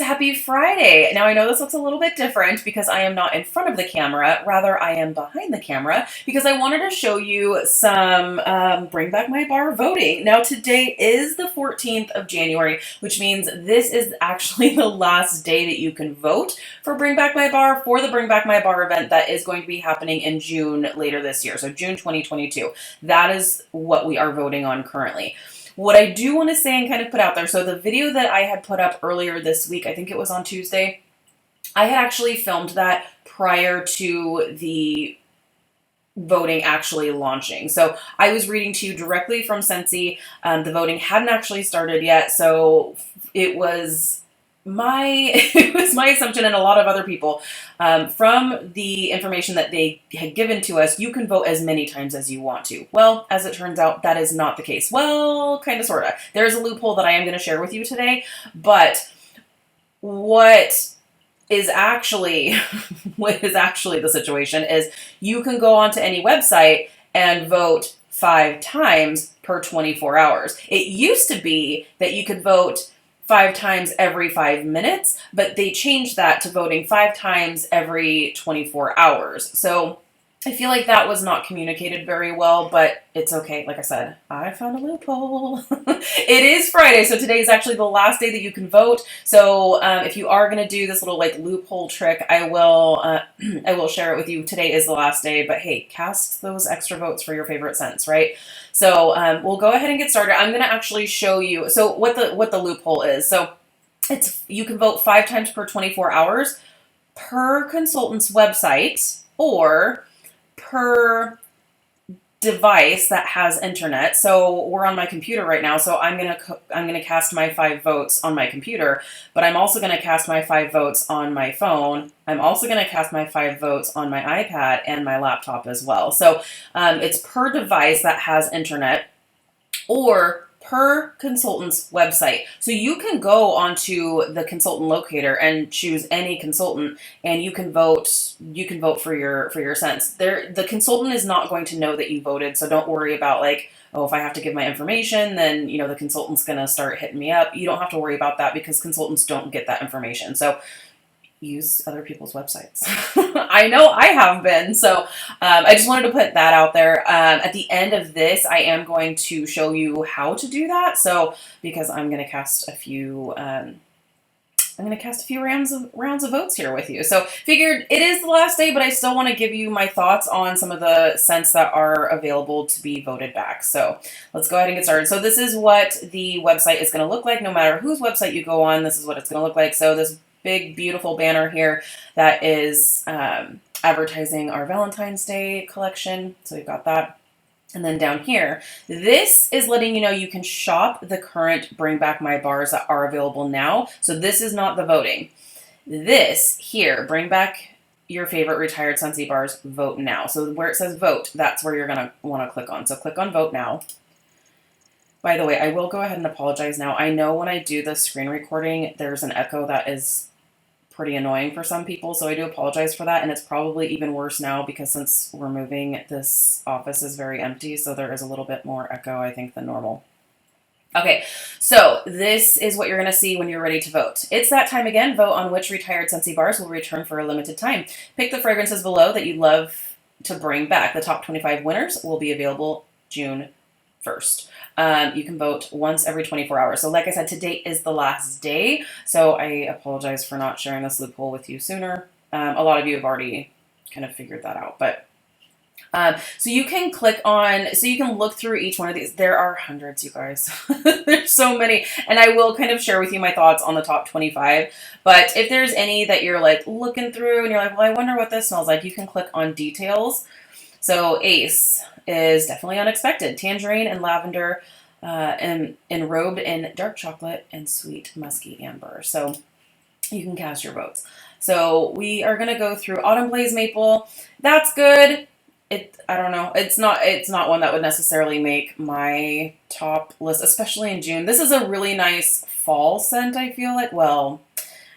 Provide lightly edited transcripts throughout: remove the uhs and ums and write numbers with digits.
Happy Friday. Now I know this looks a little bit different because I am not in front of the camera, rather I am behind the camera because I wanted to show you some Bring Back My Bar voting. Now today is the 14th of January, which means this is actually the last day that you can vote for Bring Back My Bar for the Bring Back My Bar event that is going to be happening in June later this year, so June 2022. That is what we are voting on currently. What I do want to say and kind of put out there, so the video that I had put up earlier this week, I think it was on Tuesday, I had actually filmed that prior to the voting actually launching. So I was reading to you directly from Scentsy. The voting hadn't actually started yet, so it was my assumption, and a lot of other people, from the information that they had given to us, you can vote as many times as you want to. Well, as it turns out, that is not the case. Well, kind of, sort of. There's a loophole that I am going to share with you today, but what is actually the situation is you can go onto any website and vote 5 times per 24 hours. It used to be that you could vote 5 times every 5 minutes, but they changed that to voting 5 times every 24 hours. So I feel like that was not communicated very well, but it's okay. Like I said, I found a loophole. It is Friday, so today is actually the last day that you can vote. So if you are going to do this little loophole trick, I will share it with you. Today is the last day, but hey, cast those extra votes for your favorite scents, right? So we'll go ahead and get started. I'm going to actually show you what the loophole is. So you can vote 5 times per 24 hours per consultant's website or per device that has internet. So we're on my computer right now, so I'm gonna cast my 5 votes on my computer, but I'm also gonna cast my 5 votes on my phone. I'm also gonna cast my 5 votes on my iPad and my laptop as well. So it's per device that has internet or per consultant's website. So you can go onto the consultant locator and choose any consultant, and you can vote for your scents. The consultant is not going to know that you voted, so don't worry about oh, if I have to give my information, then the consultant's gonna start hitting me up. You don't have to worry about that because consultants don't get that information. So use other people's websites. I know I have been. So I just wanted to put that out there. At the end of this, I am going to show you how to do that. So because I'm going to cast a few rounds of votes here with you. So figured it is the last day, but I still want to give you my thoughts on some of the scents that are available to be voted back. So let's go ahead and get started. So this is what the website is going to look like. No matter whose website you go on, this is what it's going to look like. So this big, beautiful banner here that is advertising our Valentine's Day collection. So we've got that. And then down here, this is letting you know you can shop the current Bring Back My Bars that are available now. So this is not the voting. This here, bring back your favorite retired Scentsy bars, vote now. So where it says vote, that's where you're going to want to click on. So click on vote now. By the way, I will go ahead and apologize now. I know when I do the screen recording, there's an echo that is pretty annoying for some people, so I do apologize for that, and it's probably even worse now because since we're moving, this office is very empty, so there is a little bit more echo, I think, than normal. Okay, so this is what you're going to see when you're ready to vote. It's that time again. Vote on which retired Scentsy bars will return for a limited time. Pick the fragrances below that you'd love to bring back. The top 25 winners will be available June 1st. You can vote once every 24 hours. So like I said, today is the last day. So I apologize for not sharing this loophole with you sooner. A lot of you have already kind of figured that out. But so you can you can look through each one of these. There are hundreds, you guys. There's so many. And I will kind of share with you my thoughts on the top 25. But if there's any that you're looking through and you're like, well, I wonder what this smells like, you can click on details. So Ace is definitely unexpected. Tangerine and lavender and enrobed in dark chocolate and sweet musky amber. So you can cast your votes. So we are going to go through Autumn Blaze Maple. That's good. I don't know. It's not one that would necessarily make my top list, especially in June. This is a really nice fall scent, I feel like. Well,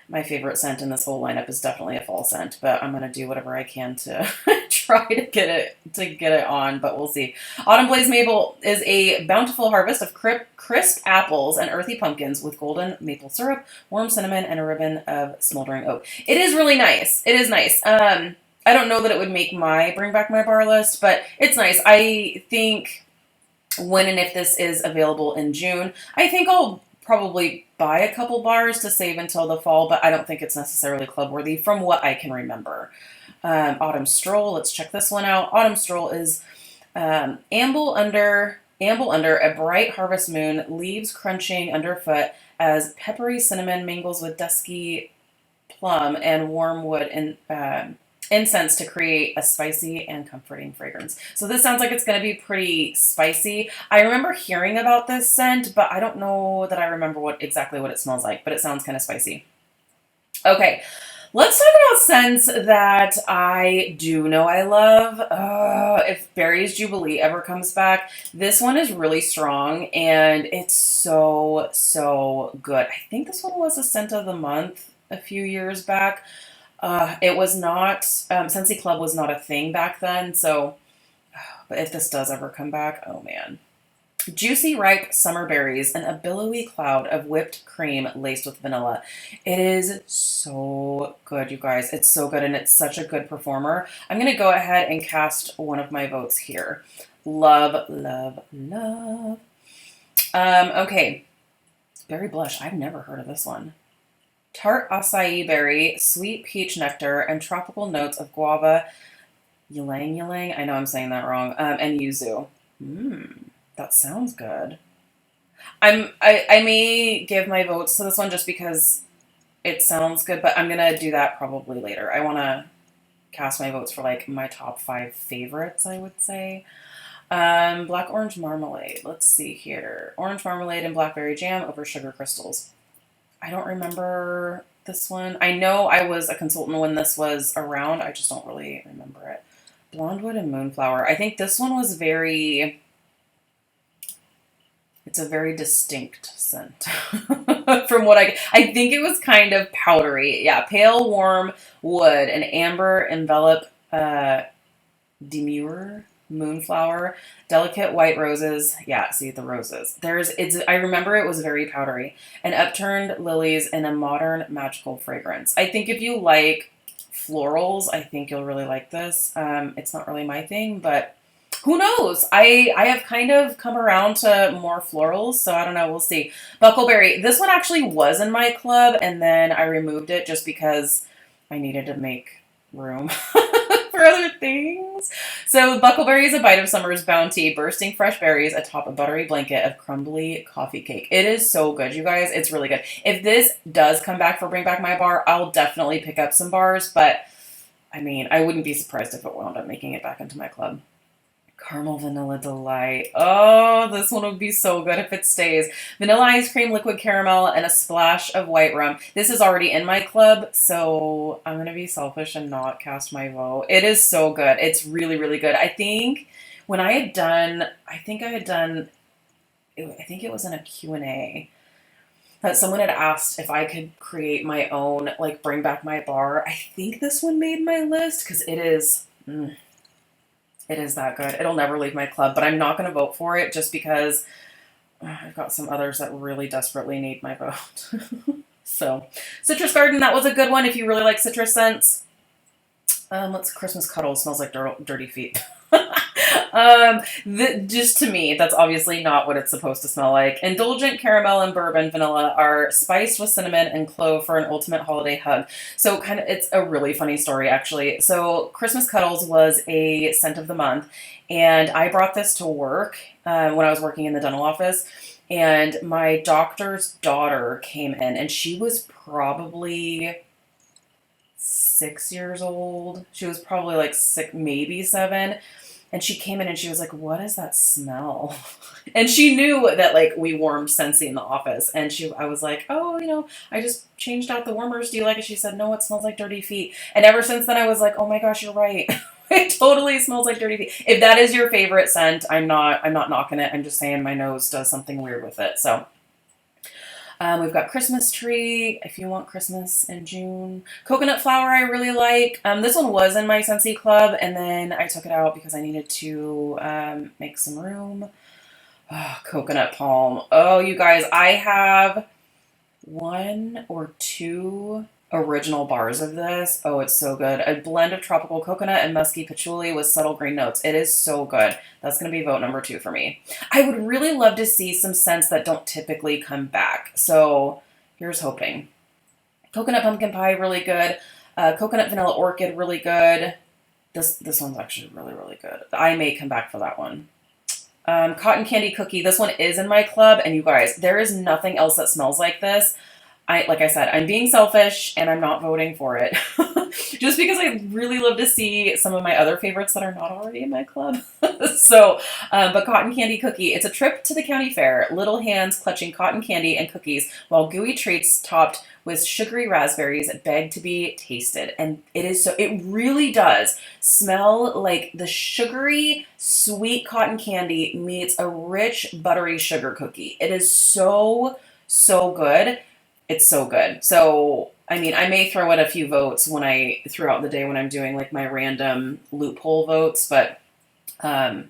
my favorite scent in this whole lineup is definitely a fall scent, but I'm gonna do whatever I can to try to get it on, but we'll see. Autumn Blaze Maple is a bountiful harvest of crisp apples and earthy pumpkins with golden maple syrup, warm cinnamon, and a ribbon of smoldering oak. It is really nice. It is nice. I don't know that it would make my bring back my bar list, but it's nice. I think when and if this is available in June, I think I'll probably buy a couple bars to save until the fall, but I don't think it's necessarily club worthy from what I can remember. Autumn Stroll, let's check this one out. Autumn Stroll is amble under a bright harvest moon, leaves crunching underfoot as peppery cinnamon mingles with dusky plum and warm wood and incense to create a spicy and comforting fragrance. So this sounds like it's going to be pretty spicy. I remember hearing about this scent, but I don't know that I remember exactly what it smells like, but it sounds kind of spicy. Okay, let's talk about scents that I do know I love. If Berry's Jubilee ever comes back, this one is really strong and it's so, so good. I think this one was a scent of the month a few years back. It was not, Scentsy Club was not a thing back then, so, but if this does ever come back, oh man. Juicy, ripe summer berries and a billowy cloud of whipped cream laced with vanilla. It is so good, you guys. It's so good, and it's such a good performer. I'm going to go ahead and cast one of my votes here. Love, love, love. Okay. Berry Blush. I've never heard of this one. Tart acai berry, sweet peach nectar, and tropical notes of guava, ylang ylang, I know I'm saying that wrong, and yuzu. That sounds good. I may give my votes to this one just because it sounds good, but I'm gonna do that probably later. I want to cast my votes for like my top 5 favorites, I would say. Black orange marmalade. Let's see here. Orange marmalade and blackberry jam over sugar crystals. I don't remember this one. I know I was a consultant when this was around. I just don't really remember it. Blondewood and Moonflower. I think this one was it's a very distinct scent from what I think it was kind of powdery. Yeah, pale warm wood and amber envelop demure Moonflower, delicate white roses. Yeah, see the roses. I remember it was very powdery. And upturned lilies in a modern magical fragrance. I think if you like florals, I think you'll really like this. It's not really my thing, but who knows? I have kind of come around to more florals, so I don't know. We'll see. Buckleberry. This one actually was in my club, and then I removed it just because I needed to make room for other things. So Buckleberry is a bite of summer's bounty, bursting fresh berries atop a buttery blanket of crumbly coffee cake. It is so good, you guys. It's really good. If this does come back for Bring Back My Bar, I'll definitely pick up some bars, but I mean, I wouldn't be surprised if it wound up making it back into my club. Caramel Vanilla Delight. Oh, this one would be so good if it stays. Vanilla ice cream, liquid caramel, and a splash of white rum. This is already in my club, so I'm going to be selfish and not cast my vote. It is so good. It's really, really good. I think when I had done, I think it was in a Q&A that someone had asked if I could create my own, like, Bring Back My Bar. I think this one made my list because it is... It is that good. It'll never leave my club, but I'm not going to vote for it just because I've got some others that really desperately need my vote. So, Citrus Garden, that was a good one if you really like citrus scents. Christmas Cuddle smells like dirty feet. Just to me, that's obviously not what it's supposed to smell like. Indulgent caramel and bourbon vanilla are spiced with cinnamon and clove for an ultimate holiday hug. So it's a really funny story, actually. So Christmas Cuddles was a scent of the month, and I brought this to work when I was working in the dental office, and my doctor's daughter came in, and she was probably 6 years old. She was probably like 6, maybe 7. And she came in and she was like, "What is that smell?" And she knew that like we warmed Scentsy in the office. And I was like, "Oh, I just changed out the warmers. Do you like it?" She said, "No, it smells like dirty feet." And ever since then I was like, "Oh my gosh, you're right." It totally smells like dirty feet. If that is your favorite scent, I'm not knocking it. I'm just saying my nose does something weird with it. So We've got Christmas tree, if you want Christmas in June. Coconut flower I really like. This one was in my Scentsy Club, and then I took it out because I needed to make some room. Oh, coconut palm. Oh, you guys, I have 1 or 2 original bars of this. Oh, it's so good. A blend of tropical coconut and musky patchouli with subtle green notes. It is so good. That's going to be vote number 2 for me. I would really love to see some scents that don't typically come back. So here's hoping. Coconut pumpkin pie, really good. Coconut vanilla orchid, really good. This one's actually really, really good. I may come back for that one. Cotton candy cookie. This one is in my club, and you guys, there is nothing else that smells like this. Like I said, I'm being selfish and I'm not voting for it. Just because I really love to see some of my other favorites that are not already in my club. So, but cotton candy cookie, it's a trip to the county fair. Little hands clutching cotton candy and cookies while gooey treats topped with sugary raspberries beg to be tasted. And it really does smell like the sugary, sweet cotton candy meets a rich, buttery sugar cookie. It is so, so good. It's so good. So, I mean, I may throw out a few votes throughout the day when I'm doing like my random loophole votes, but I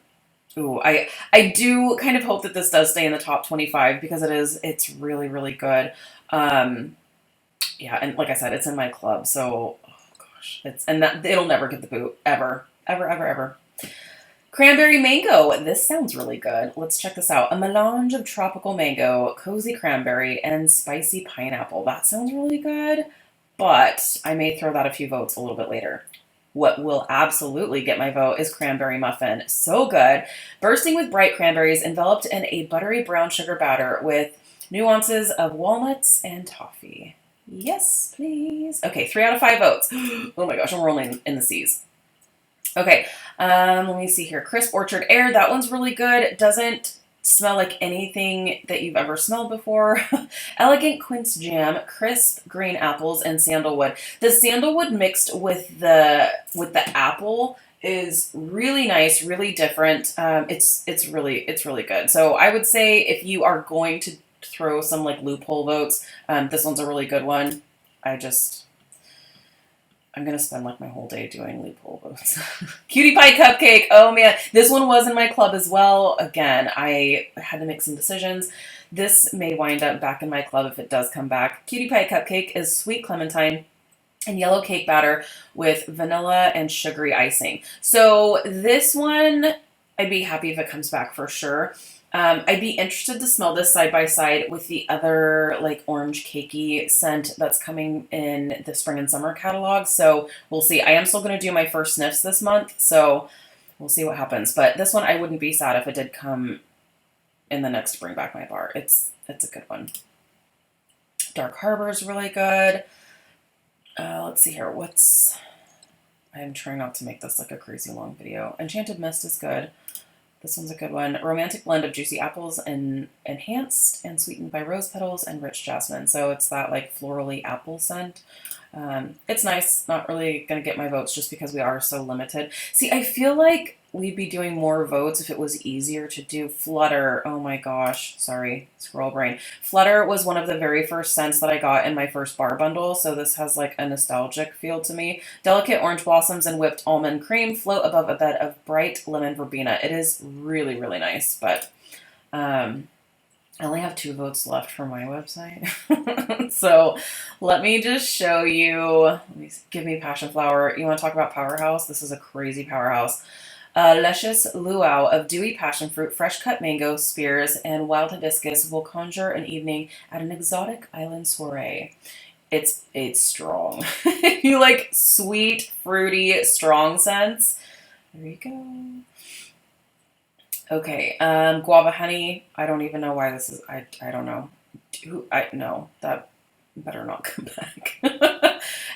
do kind of hope that this does stay in the top 25 because it's really, really good. Yeah, and like I said, it's in my club, so oh gosh, it'll never get the boot ever, ever, ever, ever. Cranberry mango. This sounds really good. Let's check this out. A melange of tropical mango, cozy cranberry, and spicy pineapple. That sounds really good, but I may throw that a few votes a little bit later. What will absolutely get my vote is cranberry muffin. So good. Bursting with bright cranberries, enveloped in a buttery brown sugar batter with nuances of walnuts and toffee. Yes, please. Okay, 3 out of 5 votes. Oh my gosh, I'm rolling in the C's. Okay, let me see here. Crisp Orchard Air. That one's really good. It doesn't smell like anything that you've ever smelled before. Elegant Quince Jam, crisp green apples, and sandalwood. The sandalwood mixed with the apple is really nice, really different. It's really good. So I would say if you are going to throw some like loophole votes, this one's a really good one. I'm going to spend like my whole day doing loophole votes. Cutie Pie Cupcake. Oh man, this one was in my club as well. Again, I had to make some decisions. This may wind up back in my club if it does come back. Cutie Pie Cupcake is sweet clementine and yellow cake batter with vanilla and sugary icing. So this one, I'd be happy if it comes back for sure. I'd be interested to smell this side by side with the other like orange cakey scent that's coming in the spring and summer catalog. So we'll see. I am still going to do my first sniffs this month, so we'll see what happens. But this one, I wouldn't be sad if it did come in the next Bring Back My Bar. It's a good one. Dark Harbor is really good. Let's see here. I'm trying not to make this like a crazy long video. Enchanted Mist is good. This one's a good one. Romantic blend of juicy apples and enhanced and sweetened by rose petals and rich jasmine. So it's that like florally apple scent. It's nice. Not really going to get my votes just because we are so limited. See, I feel like we'd be doing more votes if it was easier to do. Flutter. Oh my gosh. Sorry. Squirrel brain. Flutter was one of the very first scents that I got in my first bar bundle. So this has like a nostalgic feel to me. Delicate orange blossoms and whipped almond cream float above a bed of bright lemon verbena. It is really, really nice. But I only have 2 votes left for my website. So let me just show you. Give me passion flower. You want to talk about powerhouse? This is a crazy powerhouse. Luscious luau of dewy passion fruit, fresh cut mango, spears, and wild hibiscus will conjure an evening at an exotic island soiree. It's strong. If you like sweet, fruity, strong scents, there you go. Okay, guava honey. I don't even know why this is. I don't know. No, that better not come back.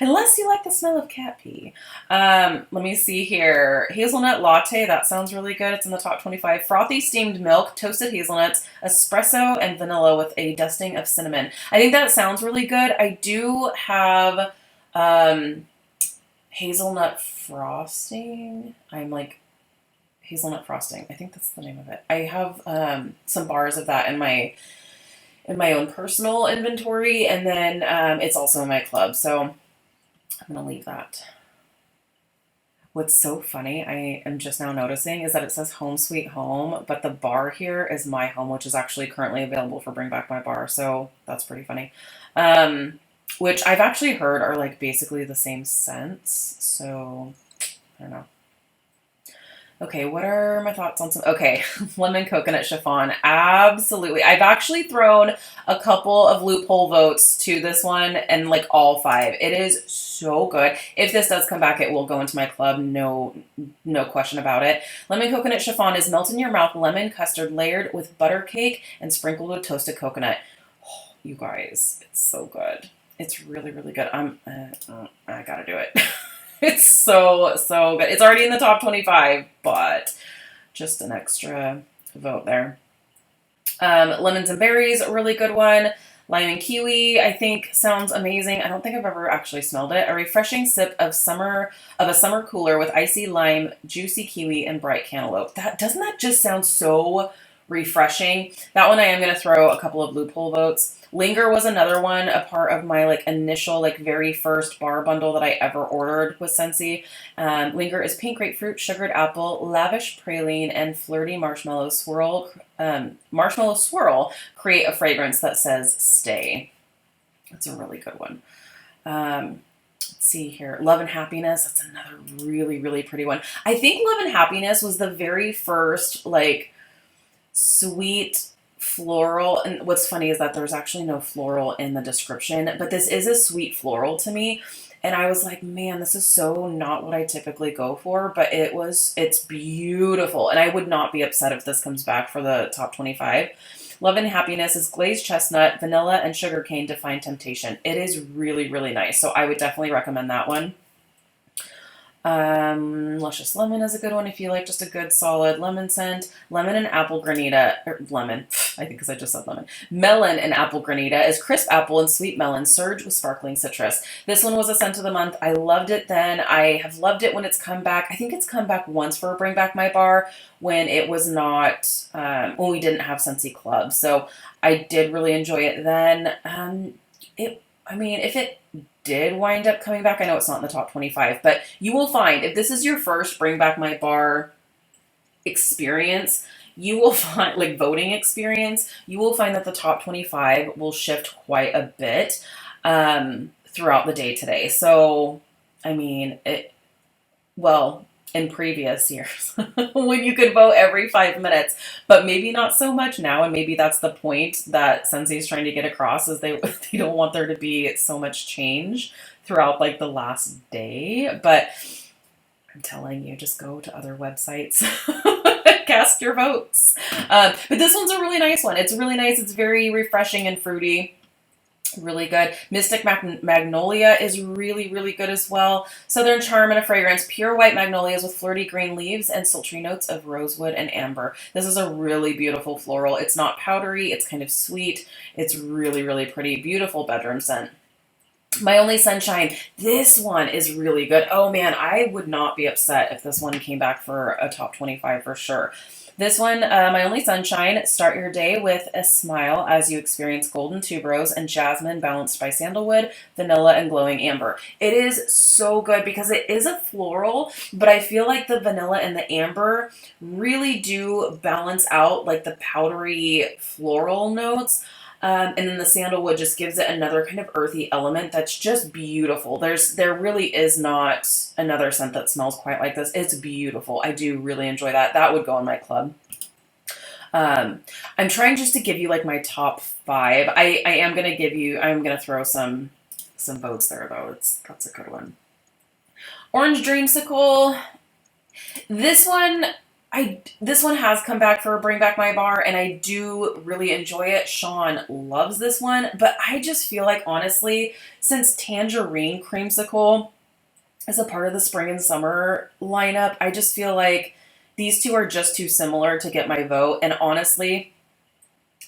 Unless you like the smell of cat pee. Let me see here. Hazelnut latte. That sounds really good. It's in the top 25. Frothy steamed milk, toasted hazelnuts, espresso, and vanilla with a dusting of cinnamon. I think that sounds really good. I do have hazelnut frosting. Hazelnut frosting. I think that's the name of it. I have some bars of that in my in my own personal inventory, and then it's also in my club. So I'm going to leave that. What's so funny, I am just now noticing, is that it says home sweet home, but the bar here is my home, which is actually currently available for Bring Back My Bar. So that's pretty funny. Which I've actually heard are like basically the same sense. So I don't know. Okay, what are my thoughts on some? Okay, lemon coconut chiffon. Absolutely. I've actually thrown a couple of loophole votes to this one and like all 5. It is so good. If this does come back, it will go into my club. No question about it. Lemon coconut chiffon is melt in your mouth lemon custard layered with butter cake and sprinkled with toasted coconut. Oh, you guys, it's so good. It's really, really good. I gotta do it. It's so good. It's already in the top 25, but just an extra vote there. Lemons and berries, a really good one. Lime and kiwi, I think sounds amazing. I don't think I've ever actually smelled it. A refreshing sip of a summer cooler with icy lime, juicy kiwi, and bright cantaloupe. Doesn't that just sound so refreshing? That one I am going to throw a couple of loophole votes. Linger was another one, a part of my like initial like very first bar bundle that I ever ordered with Scentsy. Linger is pink grapefruit, sugared apple, lavish praline, and flirty marshmallow swirl. Create a fragrance that says stay. That's a really good one. Let's see here. Love and Happiness. That's another really, really pretty one. I think Love and Happiness was the very first like sweet floral, and what's funny is that there's actually no floral in the description, but this is a sweet floral to me, and I was like, man, this is so not what I typically go for, but it's beautiful, and I would not be upset if this comes back for the top 25. Love and Happiness is glazed chestnut, vanilla, and sugarcane Define Temptation. It is really, really nice, so I would definitely recommend that one. Luscious Lemon is a good one if you like just a good solid lemon scent. Lemon and Apple Granita, or lemon, I think because I just said lemon. Melon and Apple Granita is crisp apple and sweet melon surged with sparkling citrus. This one was a scent of the month. I loved it then. I have loved it when it's come back. I think it's come back once for Bring Back My Bar when it was not, when we didn't have Scentsy Club. So I did really enjoy it then. If it did wind up coming back, I know it's not in the top 25, but you will find if this is your first Bring Back My Bar experience, you will find like voting experience, you will find that the top 25 will shift quite a bit throughout the day today. So, in previous years when you could vote every 5 minutes, but maybe not so much now. And maybe that's the point that Scentsy is trying to get across, is they don't want there to be so much change throughout like the last day. But I'm telling you, just go to other websites, cast your votes. But this one's a really nice one. It's really nice. It's very refreshing and fruity. Really good. Mystic Magnolia is really, really good as well. Southern Charm and a fragrance. Pure white magnolias with flirty green leaves and sultry notes of rosewood and amber. This is a really beautiful floral. It's not powdery. It's kind of sweet. It's really, really pretty. Beautiful bedroom scent. My Only Sunshine. This one is really good. Oh man, I would not be upset if this one came back for a top 25 for sure. This one, My Only Sunshine, start your day with a smile as you experience golden tuberose and jasmine balanced by sandalwood, vanilla, and glowing amber. It is so good because it is a floral, but I feel like the vanilla and the amber really do balance out like the powdery floral notes. And then the sandalwood just gives it another kind of earthy element that's just beautiful. There really is not another scent that smells quite like this. It's beautiful. I do really enjoy that. That would go in my club. I'm trying just to give you like my top 5. I'm gonna throw some votes there though. That's a good one. Orange Dreamsicle. This one has come back for Bring Back My Bar, and I do really enjoy it. Sean loves this one, but I just feel like, honestly, since Tangerine Creamsicle is a part of the spring and summer lineup, I just feel like these two are just too similar to get my vote. And honestly,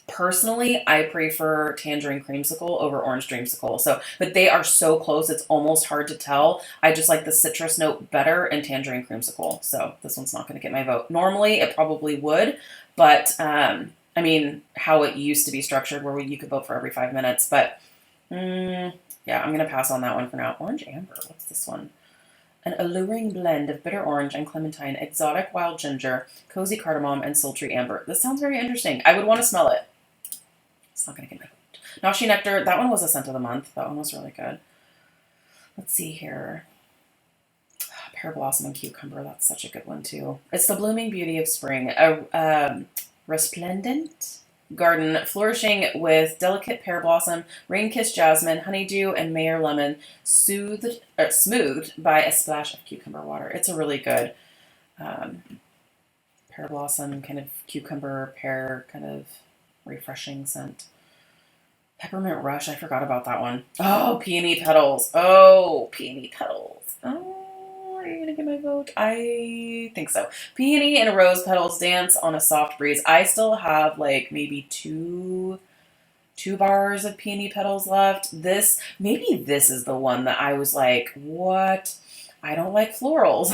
personally, I prefer Tangerine Creamsicle over Orange Dreamsicle. But they are so close, it's almost hard to tell. I just like the citrus note better in Tangerine Creamsicle. So this one's not going to get my vote. Normally, it probably would, but I mean, how it used to be structured where you could vote for every 5 minutes. But yeah, I'm going to pass on that one for now. Orange Amber. What's this one? An alluring blend of bitter orange and clementine, exotic wild ginger, cozy cardamom, and sultry amber. This sounds very interesting. I would want to smell it. It's not going to get my vote. Nashi Nectar. That one was a scent of the month. That one was really good. Let's see here. Pear Blossom and Cucumber. That's such a good one, too. It's the blooming beauty of spring. A resplendent garden flourishing with delicate pear blossom, rain-kissed jasmine, honeydew, and Mayer lemon, smoothed by a splash of cucumber water. It's a really good pear blossom, kind of cucumber, pear, kind of refreshing scent. Peppermint Rush. I forgot about that one. Oh, Peony Petals. Oh, Peony Petals. Oh, are you going to get my vote? I think so. Peony and Rose Petals dance on a soft breeze. I still have like maybe two bars of Peony Petals left. Maybe this is the one that I was like, what? I don't like florals.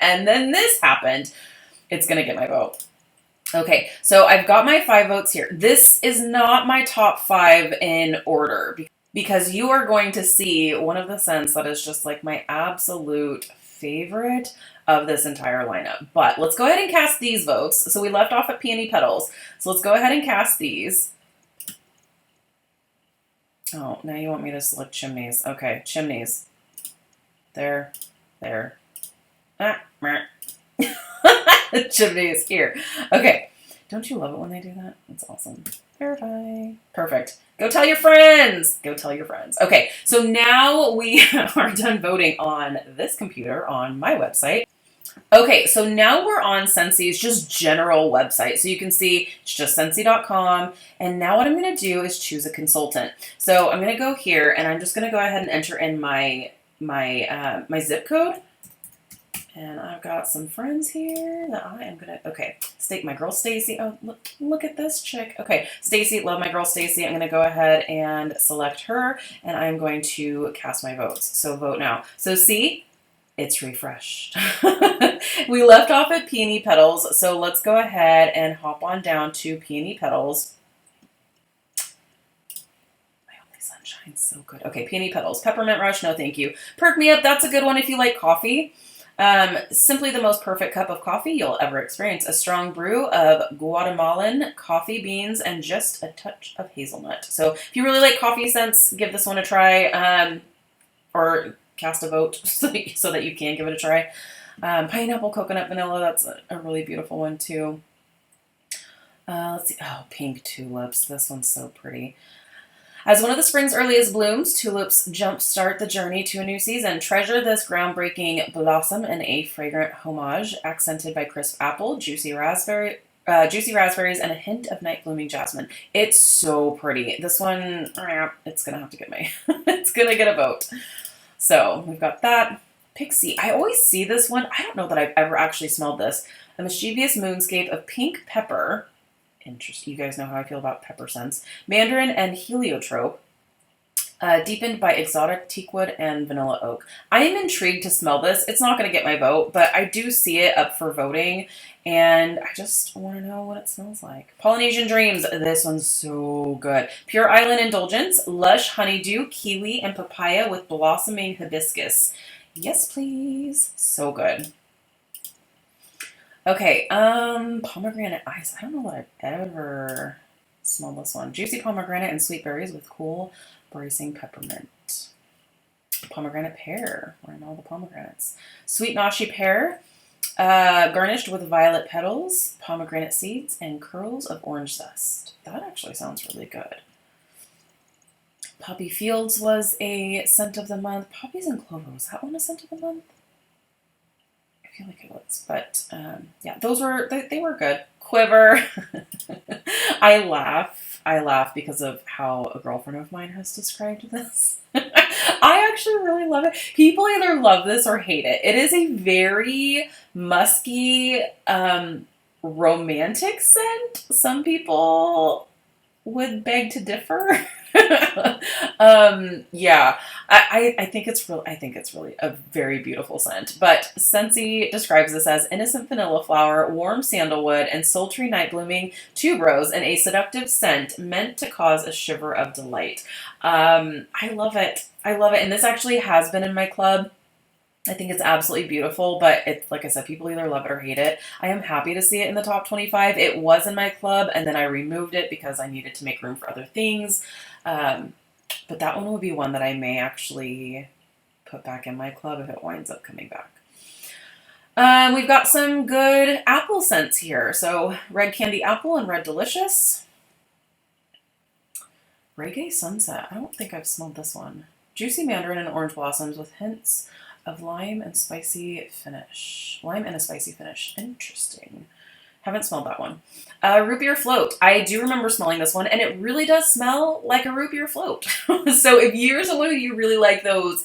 And then this happened. It's going to get my vote. Okay, so I've got my 5 votes here. This is not my top 5 in order because you are going to see one of the scents that is just like my absolute favorite of this entire lineup. But let's go ahead and cast these votes. So we left off at Peony Petals. So let's go ahead and cast these. Oh, now you want me to select Chimneys. Okay, Chimneys. There. Chimneys here. Okay. Don't you love it when they do that? That's awesome. Verify. Perfect. Go tell your friends. Go tell your friends. Okay. So now we are done voting on this computer on my website. Okay. So now we're on Scentsi's just general website. So you can see it's just Scentsy.com. And now what I'm going to do is choose a consultant. So I'm going to go here and I'm just going to go ahead and enter in my zip code. And I've got some friends here that I am gonna, okay, my girl Stacy. Oh, look at this chick. Okay, Stacy, love my girl Stacy. I'm gonna go ahead and select her, and I'm going to cast my votes. So vote now. So see, it's refreshed. We left off at Peony Petals, so let's go ahead and hop on down to Peony Petals. My only sunshine's so good. Okay, Peony Petals. Peppermint Rush, no thank you. Perk Me Up, that's a good one if you like coffee. Simply the most perfect cup of coffee you'll ever experience. A strong brew of Guatemalan coffee beans and just a touch of hazelnut. So if you really like coffee scents, give this one a try, or cast a vote so that you can give it a try. Pineapple, coconut, vanilla, that's a really beautiful one too. Let's see. Oh, pink tulips. This one's so pretty. As one of the spring's earliest blooms, tulips jumpstart the journey to a new season. Treasure this groundbreaking blossom in a fragrant homage, accented by crisp apple, juicy raspberries, and a hint of night blooming jasmine. It's so pretty. This one, it's gonna have to get it's gonna get a vote. So we've got that. Pixie. I always see this one. I don't know that I've ever actually smelled this. A mischievous moonscape of pink pepper. Interesting. You guys know how I feel about pepper scents. Mandarin and heliotrope, deepened by exotic teakwood and vanilla oak. I am intrigued to smell this. It's not going to get my vote, but I do see it up for voting, and I just want to know what it smells like. Polynesian Dreams. This one's so good. Pure Island Indulgence, lush honeydew, kiwi, and papaya with blossoming hibiscus. Yes, please. So good. Okay, pomegranate ice. I don't know that I've ever smelled this one. Juicy pomegranate and sweet berries with cool, bracing peppermint. Pomegranate pear. Where are all the pomegranates? Sweet nashi pear, garnished with violet petals, pomegranate seeds, and curls of orange zest. That actually sounds really good. Poppy Fields was a scent of the month. Poppies and Clover, was that one a scent of the month? I feel like it was, but yeah, they were good. Quiver. I laugh because of how a girlfriend of mine has described this. I actually really love it. People either love this or hate it. It is a very musky, romantic scent. Some people would beg to differ. Yeah, I think it's really a very beautiful scent. But Scentsy describes this as innocent vanilla flower, warm sandalwood, and sultry night blooming tuberose in a seductive scent meant to cause a shiver of delight. I love it. I love it. And this actually has been in my club. I think it's absolutely beautiful, but it's like I said, people either love it or hate it. I am happy to see it in the top 25. It was in my club, and then I removed it because I needed to make room for other things. But that one will be one that I may actually put back in my club if it winds up coming back. We've got some good apple scents here. So Red Candy Apple and Red Delicious. Reggae Sunset. I don't think I've smelled this one. Juicy Mandarin and Orange Blossoms with hints of lime and spicy finish. Lime and a spicy finish. Interesting. Haven't smelled that one. Root Beer Float. I do remember smelling this one, and it really does smell like a root beer float. So if you're someone who you really like those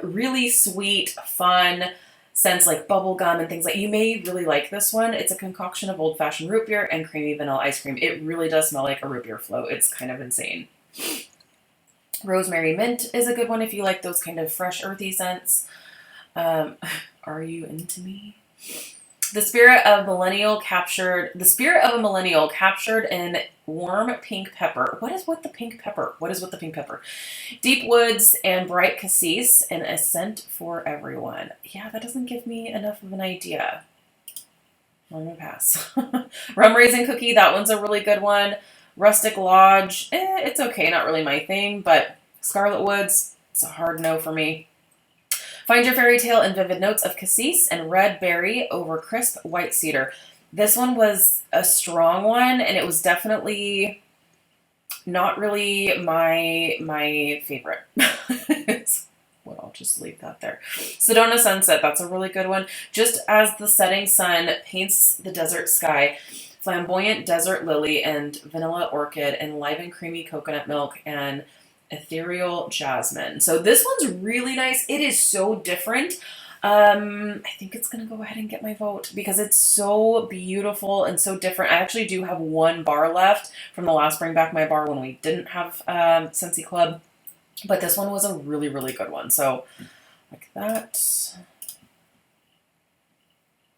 really sweet, fun scents like bubble gum and things like, you may really like this one. It's a concoction of old-fashioned root beer and creamy vanilla ice cream. It really does smell like a root beer float. It's kind of insane. Rosemary Mint is a good one if you like those kind of fresh, earthy scents. Are you into me? The spirit of a millennial captured in warm pink pepper. What is with the pink pepper? Deep woods and bright cassis and a scent for everyone. Yeah, that doesn't give me enough of an idea. I'm gonna pass. Rum Raisin Cookie, that one's a really good one. Rustic Lodge, it's okay, not really my thing, but Scarlet Woods, it's a hard no for me. Find Your Fairy Tale and vivid notes of cassis and red berry over crisp white cedar. This one was a strong one, and it was definitely not really my favorite. Well, I'll just leave that there. Sedona Sunset, that's a really good one. Just as the setting sun paints the desert sky, flamboyant desert lily and vanilla orchid and live and creamy coconut milk and ethereal jasmine. So this one's really nice. It is so different. I think it's going to go ahead and get my vote because it's so beautiful and so different. I actually do have one bar left from the last Bring Back My Bar when we didn't have Scentsy Club. But this one was a really, really good one. So like that.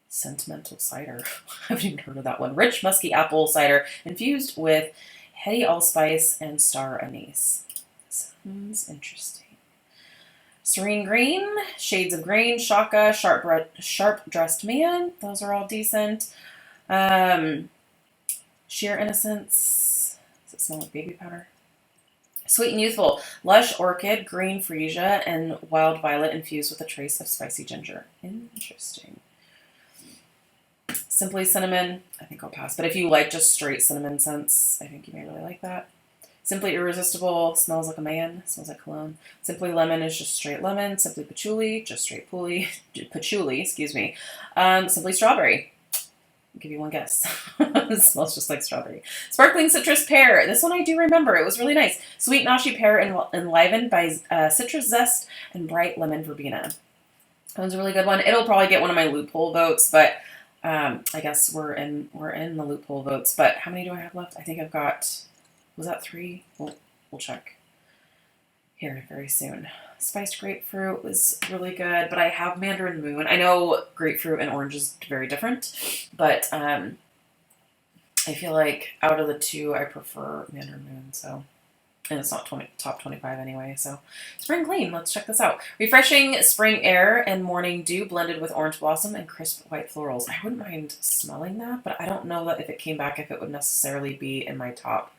Sentimental cider. I haven't even heard of that one. Rich musky apple cider infused with heady allspice and star anise. Sounds interesting. Serene Green, Shades of Grain, Shaka, Sharp Dressed Man. Those are all decent. Sheer Innocence. Does it smell like baby powder? Sweet and Youthful, Lush Orchid, Green Freesia, and Wild Violet infused with a trace of spicy ginger. Interesting. Simply Cinnamon, I think I'll pass. But if you like just straight cinnamon scents, I think you may really like that. Simply Irresistible, smells like a man, smells like cologne. Simply Lemon is just straight lemon. Simply Patchouli, just straight patchouli, excuse me. Simply Strawberry. I'll give you one guess. It smells just like strawberry. Sparkling Citrus Pear. This one I do remember. It was really nice. Sweet Nashi Pear enlivened by citrus zest and bright lemon verbena. That one's a really good one. It'll probably get one of my loophole votes, but I guess we're in the loophole votes. But how many do I have left? I think I've got, was that 3? We'll check here very soon. Spiced Grapefruit was really good, but I have Mandarin Moon. I know grapefruit and orange is very different, but I feel like out of the two, I prefer Mandarin Moon. So, and it's not top 25 anyway. So, Spring Gleam. Let's check this out. Refreshing Spring Air and Morning Dew blended with orange blossom and crisp white florals. I wouldn't mind smelling that, but I don't know that if it came back, if it would necessarily be in my top.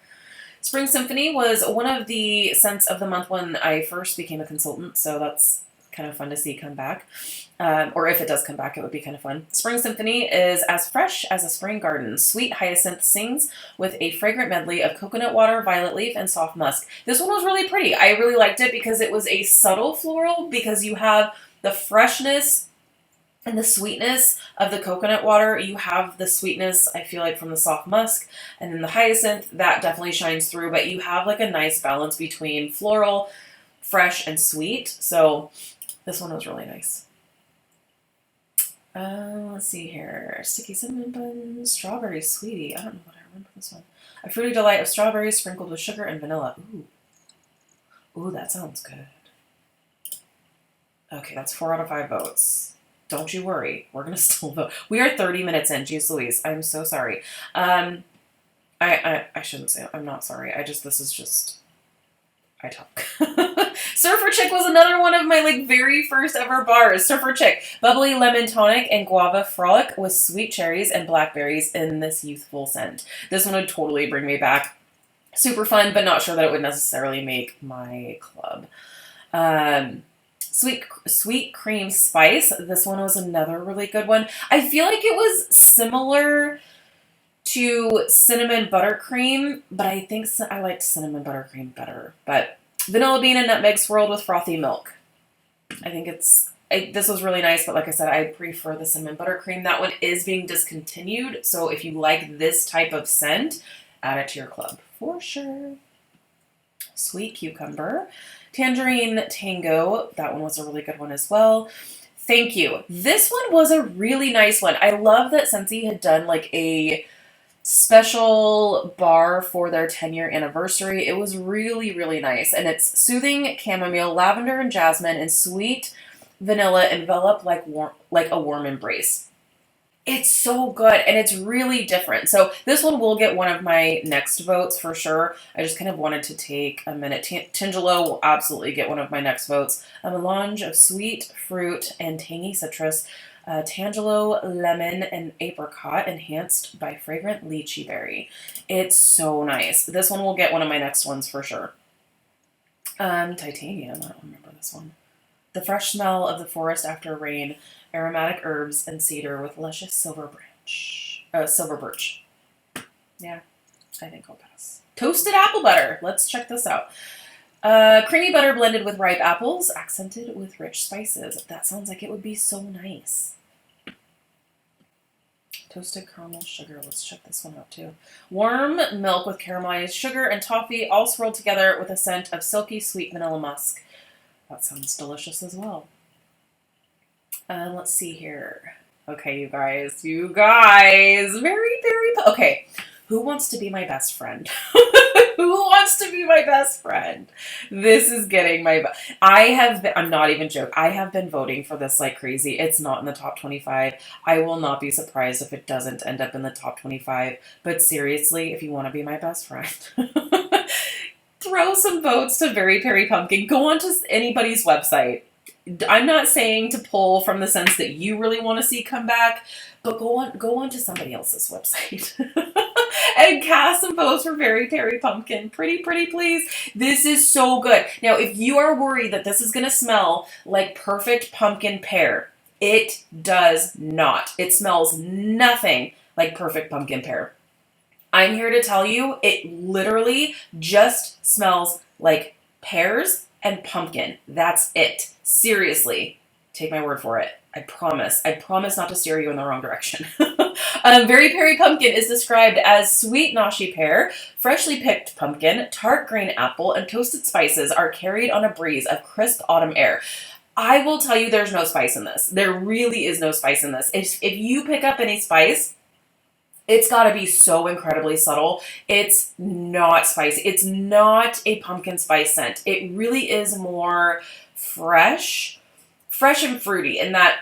Spring Symphony was one of the scents of the month when I first became a consultant, so that's kind of fun to see come back. Or if it does come back, it would be kind of fun. Spring Symphony is as fresh as a spring garden. Sweet Hyacinth sings with a fragrant medley of coconut water, violet leaf, and soft musk. This one was really pretty. I really liked it because it was a subtle floral, because you have the freshness and the sweetness of the coconut water. You have the sweetness, I feel like, from the soft musk, and then the hyacinth, that definitely shines through, but you have like a nice balance between floral, fresh, and sweet. So this one was really nice. Let's see here. Sticky Cinnamon Bun, Strawberry Sweetie. I don't know what I remember this one. A fruity delight of strawberries sprinkled with sugar and vanilla. Ooh. Ooh, that sounds good. Okay, that's 4 out of 5 votes. Don't you worry. We're going to still vote. We are 30 minutes in. Jeez Louise. I'm so sorry. I shouldn't say I'm not sorry. this is just, I talk. Surfer Chick was another one of my like very first ever bars. Surfer Chick, bubbly lemon tonic and guava frolic with sweet cherries and blackberries in this youthful scent. This one would totally bring me back. Super fun, but not sure that it would necessarily make my club. Sweet cream spice. This one was another really good one. I feel like it was similar to cinnamon buttercream, but I think I liked cinnamon buttercream better. But vanilla bean and nutmeg swirled with frothy milk. I think this was really nice, but like I said, I prefer the cinnamon buttercream. That one is being discontinued, so if you like this type of scent, add it to your club for sure. Sweet cucumber. Tangerine Tango, that one was a really good one as well. Thank you. This one was a really nice one. I love that Scentsy had done like a special bar for their 10-year anniversary. It was really, really nice. And it's soothing chamomile, lavender and jasmine, and sweet vanilla enveloped like a warm embrace. It's so good, and it's really different. So this one will get one of my next votes for sure. I just kind of wanted to take a minute. Tingelo will absolutely get one of my next votes. A melange of sweet fruit and tangy citrus, tangelo, lemon, and apricot, enhanced by fragrant lychee berry. It's so nice. This one will get one of my next ones for sure. Titanium, I don't remember this one. The fresh smell of the forest after rain, aromatic herbs and cedar with luscious silver birch. Yeah, I think I'll pass. Toasted apple butter. Let's check this out. Creamy butter blended with ripe apples, accented with rich spices. That sounds like it would be so nice. Toasted caramel sugar. Let's check this one out too. Warm milk with caramelized sugar and toffee, all swirled together with a scent of silky sweet vanilla musk. That sounds delicious as well. Let's see here. Okay, you guys, very, very, okay. Who wants to be my best friend? Who wants to be my best friend? This is getting I'm not even joking. I have been voting for this like crazy. It's not in the top 25. I will not be surprised if it doesn't end up in the top 25. But seriously, if you want to be my best friend, throw some votes to Very Perry Pumpkin. Go onto anybody's website. I'm not saying to pull from the sense that you really want to see come back, but go on to somebody else's website and cast some votes for Very Perry Pumpkin. Pretty please. This is so good. Now, if you are worried that this is going to smell like perfect pumpkin pear, it does not. It smells nothing like perfect pumpkin pear. I'm here to tell you, it literally just smells like pears and pumpkin. That's it. Seriously, take my word for it. I promise. I promise not to steer you in the wrong direction. Very Perry Pumpkin is described as sweet nashi pear, freshly picked pumpkin, tart green apple, and toasted spices are carried on a breeze of crisp autumn air. I will tell you there's no spice in this. There really is no spice in this. If you pick up any spice, it's got to be so incredibly subtle. It's not spicy. It's not a pumpkin spice scent. It really is more fresh and fruity in that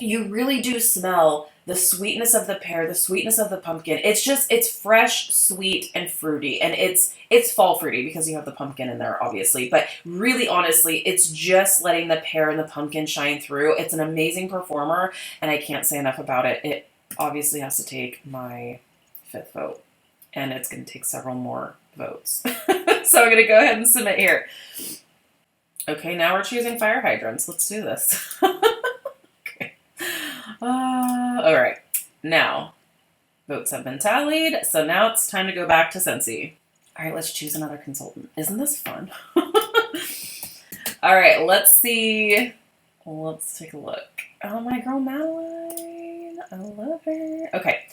you really do smell the sweetness of the pear, the sweetness of the pumpkin. It's fresh, sweet, and fruity. And it's fall fruity because you have the pumpkin in there, obviously. But really, honestly, it's just letting the pear and the pumpkin shine through. It's an amazing performer, and I can't say enough about it. It obviously has to take my 5th vote, and it's going to take several more votes. So I'm going to go ahead and submit here. Okay, now we're choosing fire hydrants. Let's do this. Okay. All right. Now, votes have been tallied, so now it's time to go back to Scentsy. All right, let's choose another consultant. Isn't this fun? All right, let's see. Let's take a look. Oh, my girl Madeline. I love her. Okay.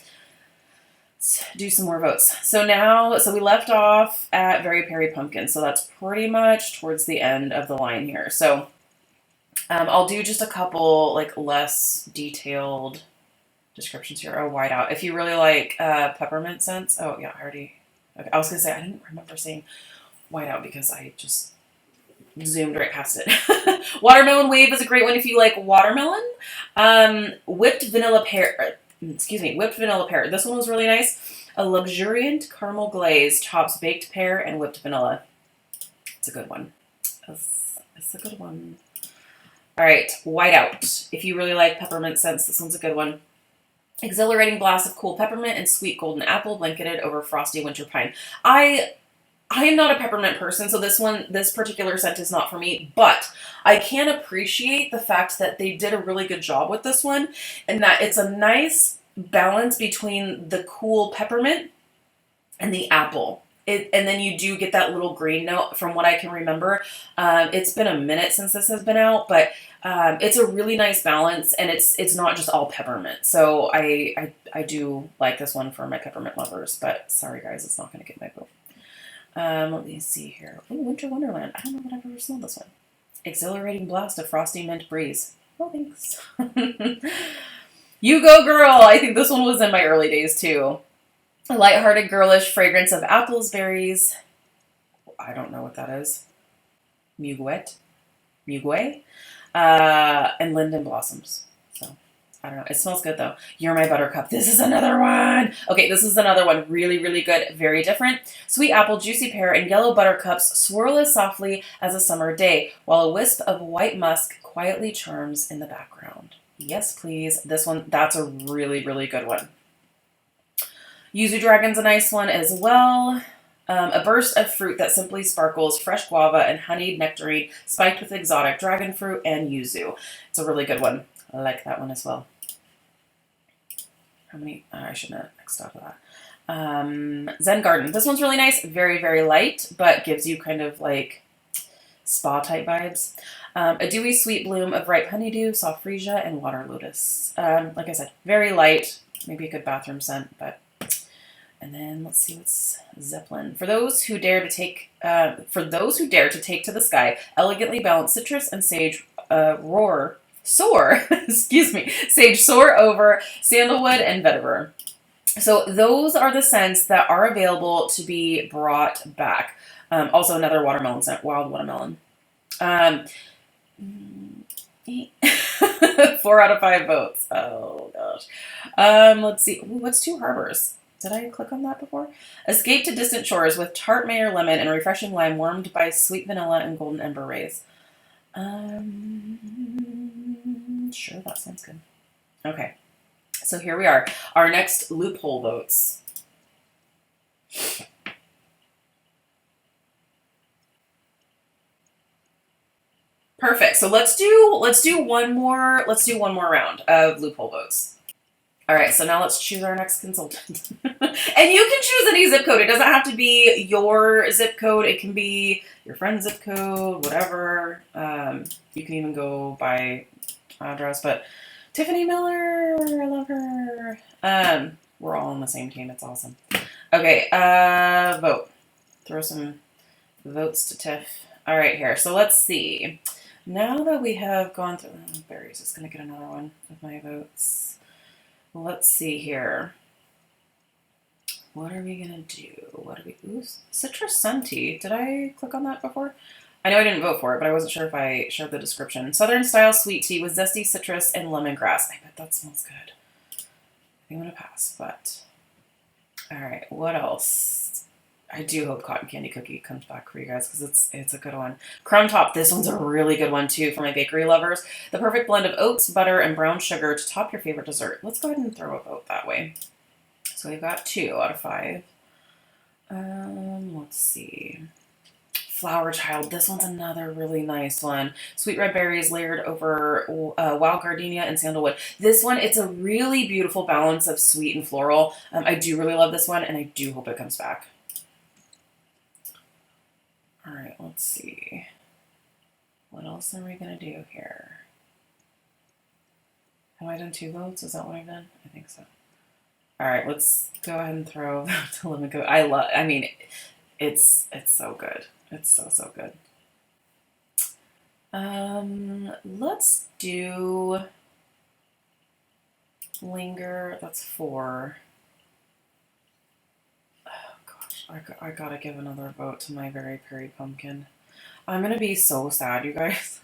Let's do some more votes. So we left off at Very Perry Pumpkin. So that's pretty much towards the end of the line here. So I'll do just a couple like less detailed descriptions here. Oh, white out. If you really like peppermint scents. Oh, yeah, I already. Okay, I was going to say, I didn't remember saying white out because I just zoomed right past it. Watermelon Wave is a great one if you like watermelon. Whipped vanilla pear. Whipped vanilla pear. This one was really nice. A luxuriant caramel glaze tops baked pear and whipped vanilla. It's a good one. It's a good one. All right, whiteout. If you really like peppermint scents, this one's a good one. Exhilarating blast of cool peppermint and sweet golden apple blanketed over frosty winter pine. I am not a peppermint person, so this particular scent is not for me, but I can appreciate the fact that they did a really good job with this one and that it's a nice balance between the cool peppermint and the apple. And then you do get that little green note from what I can remember. It's been a minute since this has been out, but it's a really nice balance, and it's not just all peppermint. So I do like this one for my peppermint lovers, but sorry guys, it's not going to get my vote. Let me see here. Oh, Winter Wonderland. I don't know that I've ever smelled this one. Exhilarating blast of frosty mint breeze. Oh, thanks. You go, girl. I think this one was in my early days too. A lighthearted, girlish fragrance of apples, berries. I don't know what that is. Muguet. And linden blossoms. So, I don't know. It smells good, though. You're my buttercup. This is another one. Okay, this is another one. Really, really good. Very different. Sweet apple, juicy pear, and yellow buttercups swirl as softly as a summer day, while a wisp of white musk quietly charms in the background. Yes, please. This one, that's a really, really good one. Yuzu Dragon's a nice one as well. A burst of fruit that simply sparkles, fresh guava and honeyed nectarine, spiked with exotic dragon fruit and yuzu. It's a really good one. I like that one as well. How many? I shouldn't have X'd out of that. Zen Garden. This one's really nice. Very, very light, but gives you kind of like spa type vibes. A dewy sweet bloom of ripe honeydew, soft freesia, and water lotus. Like I said, very light. Maybe a good bathroom scent, but. And then let's see what's Zeppelin. For those who dare to take to the sky, elegantly balanced citrus and sage soar over sandalwood and vetiver. So those are the scents that are available to be brought back. Also another watermelon scent, wild watermelon. 4 out of 5 votes. Oh gosh. Let's see. Ooh, what's Two Harbors? Did I click on that before? Escape to distant shores with tart Mayer lemon and refreshing lime warmed by sweet vanilla and golden ember rays. Sure, that sounds good. Okay, so here we are. Our next loophole votes. Perfect. So let's do one more round of loophole votes. All right, so now let's choose our next consultant. And you can choose any zip code. It doesn't have to be your zip code. It can be your friend's zip code, whatever. You can even go by address, but Tiffany Miller, I love her. We're all on the same team. It's awesome. Okay, vote. Throw some votes to Tiff. All right, here. So let's see. Now that we have gone through, Barry's just going to get another one of my votes. Let's see here. What are we going to do? Ooh, Citrus Sun Tea. Did I click on that before? I know I didn't vote for it, but I wasn't sure if I shared the description. Southern style sweet tea with zesty citrus and lemongrass. I bet that smells good. I'm going to pass, but... All right, what else? I do hope Cotton Candy Cookie comes back for you guys because it's a good one. Crumb Top. This one's a really good one too for my bakery lovers. The perfect blend of oats, butter, and brown sugar to top your favorite dessert. Let's go ahead and throw a vote that way. So we've got 2 out of 5. Let's see. Flower Child. This one's another really nice one. Sweet red berries layered over wild gardenia and sandalwood. This one, it's a really beautiful balance of sweet and floral. I do really love this one, and I do hope it comes back. All right, let's see. What else are we going to do here? Have I done 2 votes? Is that what I've done? I think so. All right, let's go ahead and throw to Lemon Code. I mean, it's so good. It's so good. Let's do Linger, that's 4. Oh gosh, I gotta give another vote to my Very Pretty Pumpkin. I'm gonna be so sad, you guys,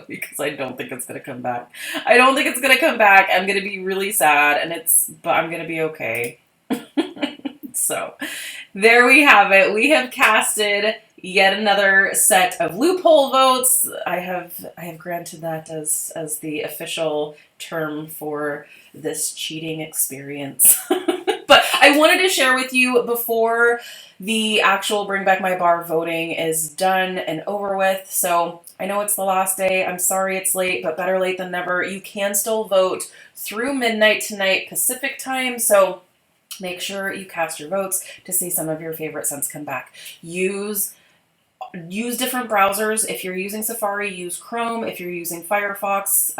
because I don't think it's gonna come back. I don't think it's gonna come back. I'm gonna be really sad, but I'm gonna be okay. So, there we have it. We have casted yet another set of loophole votes. I have granted that as the official term for this cheating experience. But I wanted to share with you before the actual Bring Back My Bar voting is done and over with. So I know it's the last day. I'm sorry it's late, but better late than never. You can still vote through midnight tonight Pacific time. So make sure you cast your votes to see some of your favorite scents come back. Use different browsers. If you're using Safari, use Chrome. If you're using Firefox,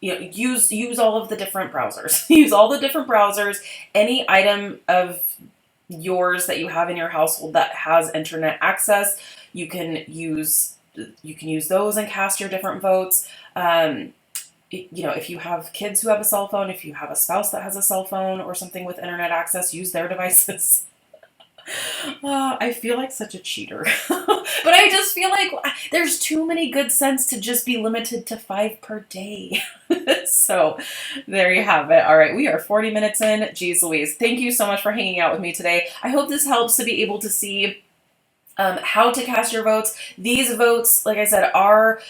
use all of the different browsers. Use all the different browsers. Any item of yours that you have in your household that has internet access, you can use those and cast your different votes. If you have kids who have a cell phone, if you have a spouse that has a cell phone or something with internet access, use their devices. I feel like such a cheater. But I just feel like there's too many good scents to just be limited to 5 per day. So there you have it. All right, we are 40 minutes in. Jeez Louise. Thank you so much for hanging out with me today. I hope this helps to be able to see how to cast your votes. These votes, like I said, are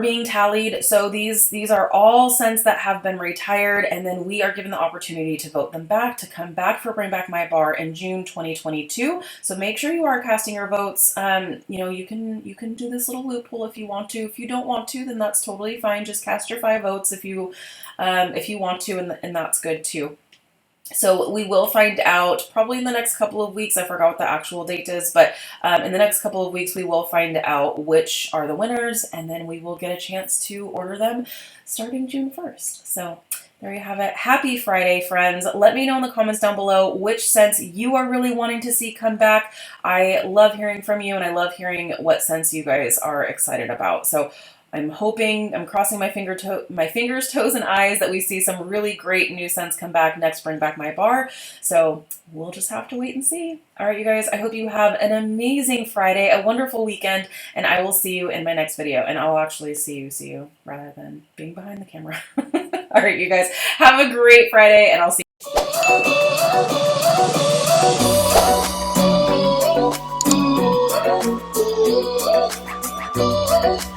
being tallied. So these are all scents that have been retired, and then we are given the opportunity to vote them back, to come back for Bring Back My Bar in June 2022. So make sure you are casting your votes. You can do this little loophole if you want to. If you don't want to, then that's totally fine. Just cast your 5 votes if you want to, and that's good too. So we will find out probably in the next couple of weeks. I forgot what the actual date is, but in the next couple of weeks, we will find out which are the winners, and then we will get a chance to order them starting June 1st. So there you have it. Happy Friday, friends. Let me know in the comments down below which scents you are really wanting to see come back. I love hearing from you, and I love hearing what scents you guys are excited about. So I'm crossing my fingers, toes, and eyes that we see some really great new scents come back next Bring Back My Bar. So we'll just have to wait and see. All right, you guys, I hope you have an amazing Friday, a wonderful weekend, and I will see you in my next video. And I'll actually see you rather than being behind the camera. All right, you guys, have a great Friday, and I'll see you.